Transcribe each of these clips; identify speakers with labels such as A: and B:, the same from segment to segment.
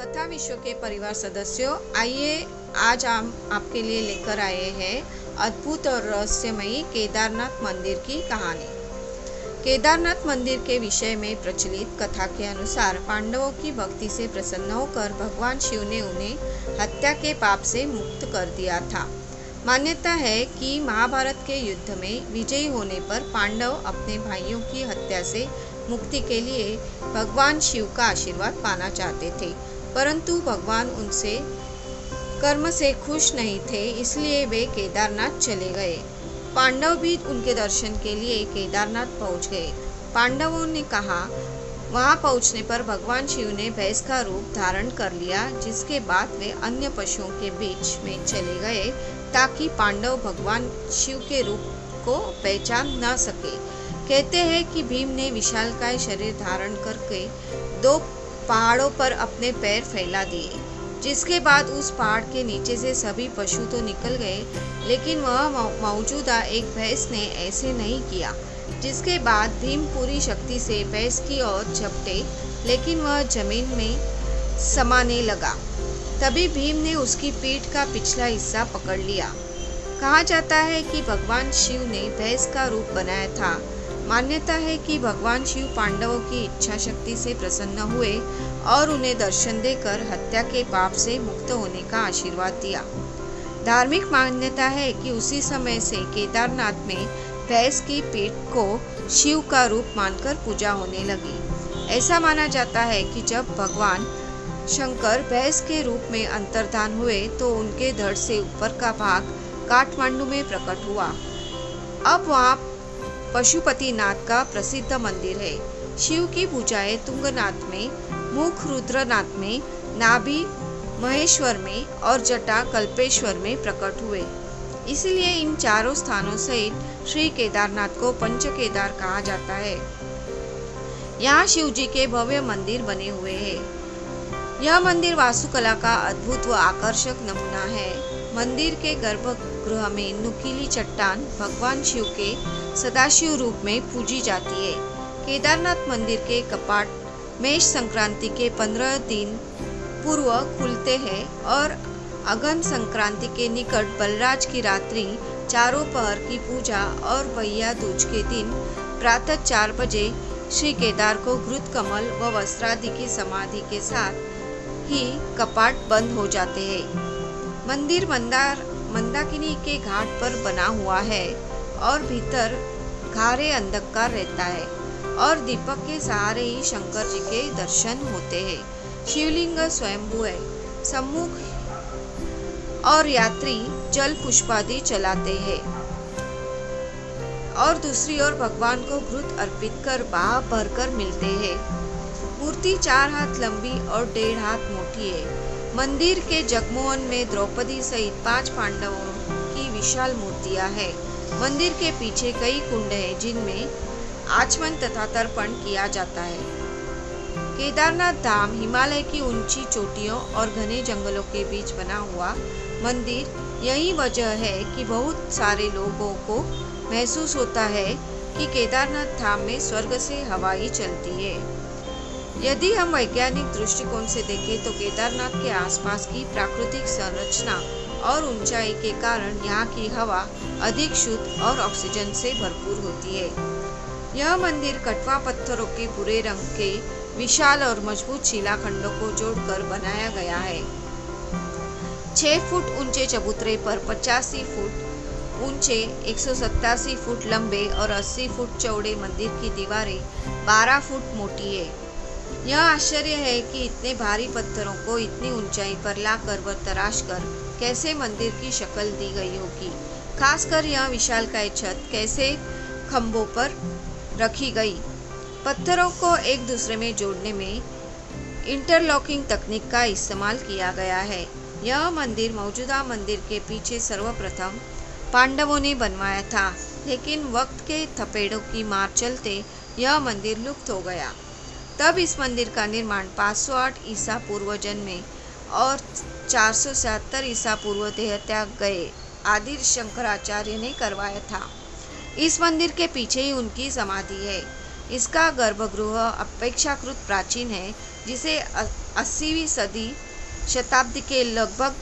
A: कथा विश्व के परिवार सदस्यों, आइए आज हम आपके लिए लेकर आए हैं अद्भुत और रहस्यमयी केदारनाथ मंदिर की कहानी। केदारनाथ मंदिर के विषय में प्रचलित कथा के अनुसार पांडवों की भक्ति से प्रसन्न होकर भगवान शिव ने उन्हें हत्या के पाप से मुक्त कर दिया था। मान्यता है कि महाभारत के युद्ध में विजयी होने पर पांडव अपने भाइयों की हत्या से मुक्ति के लिए भगवान शिव का आशीर्वाद पाना चाहते थे, परंतु भगवान उनसे कर्म से खुश नहीं थे, इसलिए वे केदारनाथ चले गए। पांडव भी उनके दर्शन के लिए केदारनाथ पहुंच गए। पांडवों ने कहा, वहां पहुंचने पर भगवान शिव ने भैंस का रूप धारण कर लिया, जिसके बाद वे अन्य पशुओं के बीच में चले गए ताकि पांडव भगवान शिव के रूप को पहचान न सके। कहते हैं कि भीम ने विशालकाय शरीर धारण करके दो पहाड़ों पर अपने पैर फैला दिए, जिसके बाद उस पहाड़ के नीचे से सभी पशु तो निकल गए, लेकिन वह मौजूदा एक भैंस ने ऐसे नहीं किया। जिसके बाद भीम पूरी शक्ति से भैंस की ओर झपटे, लेकिन वह जमीन में समाने लगा। तभी भीम ने उसकी पीठ का पिछला हिस्सा पकड़ लिया। कहा जाता है कि भगवान शिव ने भैंस का रूप बनाया था। मान्यता है कि भगवान शिव पांडवों की इच्छा शक्ति से प्रसन्न हुए और उन्हें दर्शन देकर हत्या के पाप से मुक्त होने का आशीर्वाद दिया। धार्मिक मान्यता है कि उसी समय से केदारनाथ में भैंस की पीठ को शिव का रूप मानकर पूजा होने लगी। ऐसा माना जाता है कि जब भगवान शंकर भैंस के रूप में अंतर्धान हुए तो उनके धड़ से ऊपर का भाग काठमांडू में प्रकट हुआ। अब वहाँ पशुपतिनाथ का प्रसिद्ध मंदिर है। शिव की भुजाएं तुंगनाथ में, मुख रुद्रनाथ में, नाभि महेश्वर में और जटा कल्पेश्वर में प्रकट हुए। इसलिए इन चारों स्थानों सहित श्री केदारनाथ को पंच केदार कहा जाता है। यहाँ शिव जी के भव्य मंदिर बने हुए हैं। यह मंदिर वास्तुकला का अद्भुत व आकर्षक नमूना है। मंदिर के गर्भगृह में नुकीली चट्टान भगवान शिव के सदाशिव रूप में पूजी जाती है। केदारनाथ मंदिर के कपाट मेष संक्रांति के 15 दिन पूर्व खुलते हैं और अगन संक्रांति के निकट बलराज की रात्रि चारों पहर की पूजा और भैया दूज के दिन प्रातः 4 बजे श्री केदार को घृत कमल व वस्त्रादि की समाधि के साथ ही कपाट बंद हो जाते हैं। मंदिर मंदाकिनी के घाट पर बना हुआ है और भीतर घारे अंधकार रहता है और दीपक के सहारे ही शंकर जी के दर्शन होते हैं। शिवलिंग स्वयंभू है। सम्मुख और यात्री जल पुष्पादि चलाते हैं और दूसरी ओर भगवान को घृत अर्पित कर बाह भरकर मिलते हैं। मूर्ति 4 हाथ लंबी और 1.5 हाथ मोटी है। मंदिर के जगमोहन में द्रौपदी सहित 5 पांडवों की विशाल मूर्तियां हैं। मंदिर के पीछे कई कुंड हैं जिनमें आचमन तथा तर्पण किया जाता है। केदारनाथ धाम हिमालय की ऊंची चोटियों और घने जंगलों के बीच बना हुआ मंदिर। यही वजह है कि बहुत सारे लोगों को महसूस होता है कि केदारनाथ धाम में स्वर्ग से हवा ही चलती है। यदि हम वैज्ञानिक दृष्टिकोण से देखें तो केदारनाथ के आसपास की प्राकृतिक संरचना और ऊंचाई के कारण यहाँ की हवा अधिक शुद्ध और ऑक्सीजन से भरपूर होती है। यह मंदिर कटवा पत्थरों के भूरे रंग के विशाल और मजबूत शिलाखंडों को जोड़कर बनाया गया है। 6 फुट ऊंचे चबूतरे पर 85 फुट ऊंचे, 187 फुट लंबे और 80 फुट चौड़े मंदिर की दीवारें 12 फुट मोटी है। यह आश्चर्य है कि इतने भारी पत्थरों को इतनी ऊंचाई पर लाकर व तराश कर कैसे मंदिर की शक्ल दी गई होगी। खासकर यह विशालकाय छत कैसे खंभों पर रखी गई। पत्थरों को एक दूसरे में जोड़ने में इंटरलॉकिंग तकनीक का इस्तेमाल किया गया है। यह मंदिर मौजूदा मंदिर के पीछे सर्वप्रथम पांडवों ने बनवाया था, लेकिन वक्त के थपेड़ों की मार चलते यह मंदिर लुप्त हो गया। तब इस मंदिर का निर्माण 508 ईसा पूर्व जन्मे और 477 ईसा पूर्व देहत्याग गए आदि शंकराचार्य ने करवाया था। इस मंदिर के पीछे ही उनकी समाधि है। इसका गर्भगृह अपेक्षाकृत प्राचीन है, जिसे 80वीं शताब्दी के लगभग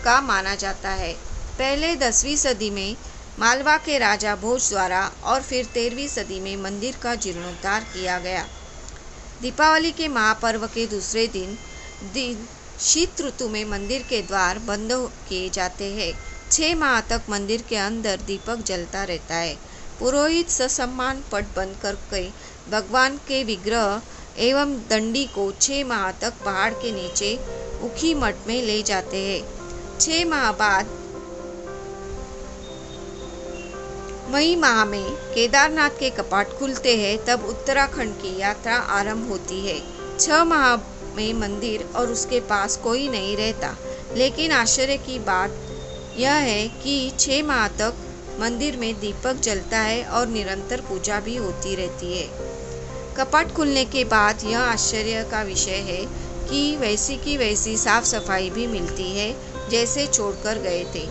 A: का माना जाता है। पहले 10वीं सदी में मालवा के राजा भोज द्वारा और फिर 13वीं सदी में मंदिर का जीर्णोद्धार किया गया। दीपावली के महापर्व के दूसरे दिन शीत ऋतु में मंदिर के द्वार बंद किए जाते हैं। 6 माह तक मंदिर के अंदर दीपक जलता रहता है। पुरोहित ससम्मान पट बंद करके भगवान के विग्रह एवं दंडी को 6 माह तक पहाड़ के नीचे उखी मठ में ले जाते हैं। 6 माह बाद मई माह में केदारनाथ के कपाट खुलते हैं, तब उत्तराखंड की यात्रा आरंभ होती है। 6 माह में मंदिर और उसके पास कोई नहीं रहता, लेकिन आश्चर्य की बात यह है कि 6 माह तक मंदिर में दीपक जलता है और निरंतर पूजा भी होती रहती है। कपाट खुलने के बाद यह आश्चर्य का विषय है कि वैसी की वैसी साफ सफाई भी मिलती है जैसे छोड़कर गए थे।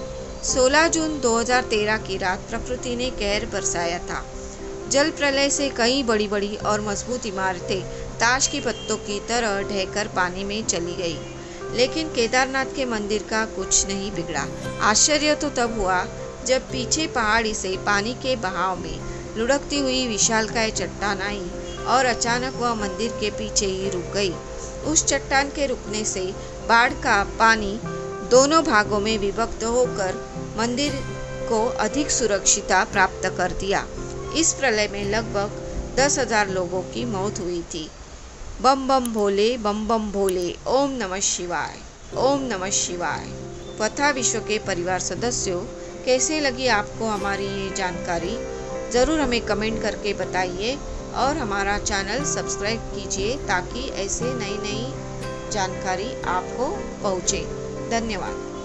A: 16 जून 2013 की रात प्रकृति ने कहर बरसाया था। जल प्रलय से कई बड़ी बड़ी और मजबूत इमारतें ताश की पत्तों की तरह ढहकर पानी में चली गई, लेकिन केदारनाथ के मंदिर का कुछ नहीं बिगड़ा। आश्चर्य तो तब हुआ जब पीछे पहाड़ी से पानी के बहाव में लुढ़कती हुई विशालकाय चट्टान आई और अचानक वह मंदिर के पीछे ही रुक गई। उस चट्टान के रुकने से बाढ़ का पानी दोनों भागों में विभक्त होकर मंदिर को अधिक सुरक्षिता प्राप्त कर दिया। इस प्रलय में लगभग 10,000 लोगों की मौत हुई थी। बम बम भोले, बम बम भोले, ओम नमः शिवाय, ओम नमः शिवाय। कथा विश्व के परिवार सदस्यों, कैसे लगी आपको हमारी ये जानकारी? ज़रूर हमें कमेंट करके बताइए और हमारा चैनल सब्सक्राइब कीजिए ताकि ऐसे नई नई जानकारी आपको पहुँचे। धन्यवाद।